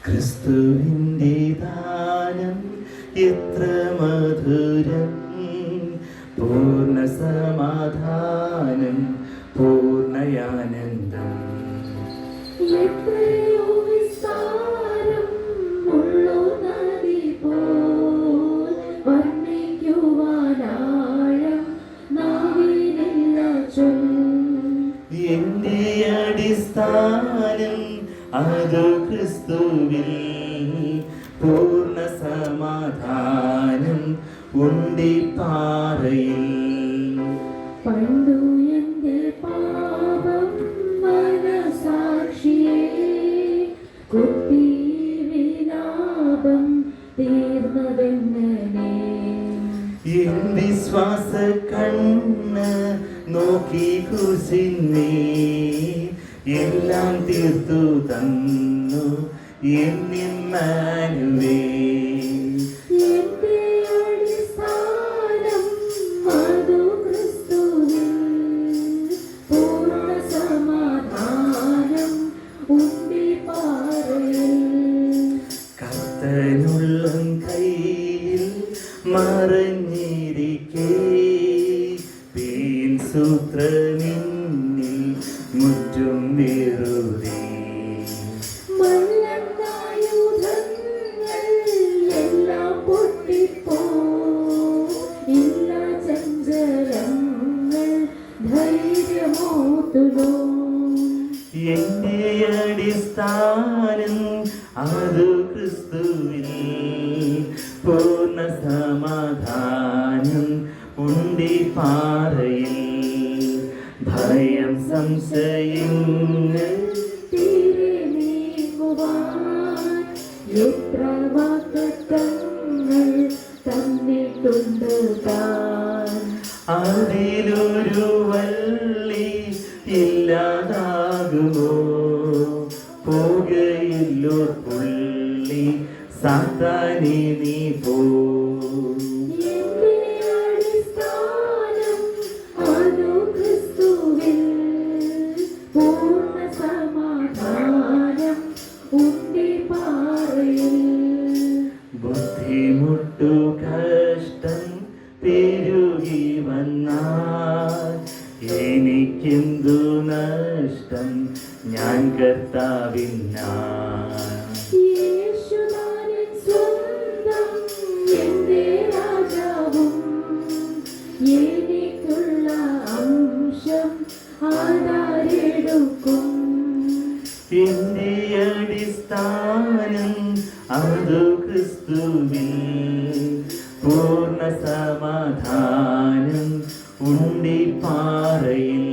ക്രിസ്തുവിൻ്റെ ദാനം എത്ര മധുരം, പൂർണ്ണ സമാധാനം, പൂർണ്ണയാനന്ദം. എത്രയോ വിസ്താരം ഉള്ളോ നദി പോൽ, വർണ്ണിക്കുവാനാഴം നാവിനില്ല ചൊൽ. എന്റെ അടിസ്ഥാനം അത് ക്രിസ്തുവിൽ, പൂർണ്ണ സമാധാനം ഉണ്ടി പാറയിൽ. പണ്ടു എന്റെ പാപം മനസാക്ഷിയെ കുത്തി വിലാപം തീർന്നതെങ്ങനെ. എൻ വിശ്വാസ കണ്ണ് നോക്കി കുരിശിന്മേ എല്ലാം തീർത്തു തന്നു എന്നിമ്മാനുവേൽ. എന്റെ അടിസ്ഥാനം അതു ക്രിസ്തുവിൽ, പൂർണ്ണ സമാധാനം ഉണ്ടി പാറയിൽ. കർത്തനുള്ളം കയ്യിൽ മറഞ്ഞിരിക്കേ, പേൻ സൂത്രമിന്നിൽ മുറ്റും വെറുതെ. മല്ലന്നായുധങ്ങൾ എല്ലാം പൊട്ടിപ്പോ, ഇല്ല ചഞ്ചലങ്ങൾ ധൈര്യമോത്തുലോ. എന്റെ അടിസ്ഥാനം അത് ക്രിസ്തുവിൽ, പൂർണ്ണ സമാധാനം ഉണ്ടി പാറയിൽ. ഭയം സംശയങ്ങൾ തീരെ നീങ്ങുവാൻ എത്ര വാഗ്ദത്തങ്ങൾ തന്നിട്ടുണ്ട് താൻ. അതിലൊരു വള്ളി ഇല്ലാതാകുമോ, പോകയില്ലോ പുള്ളി സാത്താനെ നീ പോ. എന്റെ അടിസ്ഥാനം അതു ക്രിസ്തുവിൽ, പൂർണ്ണ സമാധാനം ഉണ്ടി പാറയിൽ. ബുദ്ധിമുട്ടു കഷ്ടം പെരുകി വന്നാൽ എനിക്കെന്തു നഷ്ടം, ഞാൻ കർത്താവിനാൽ. യേശുദാനൻ സ്വന്തം എന്റെ രാജാവും, എനിക്കുള്ള അംശം ആധാരെടുക്കും. എന്റെ അടിസ്ഥാനം അത് ക്രിസ്തുവിൽ, പൂർണ്ണ സമാധാനം ഉണ്ടി പാറയിൽ.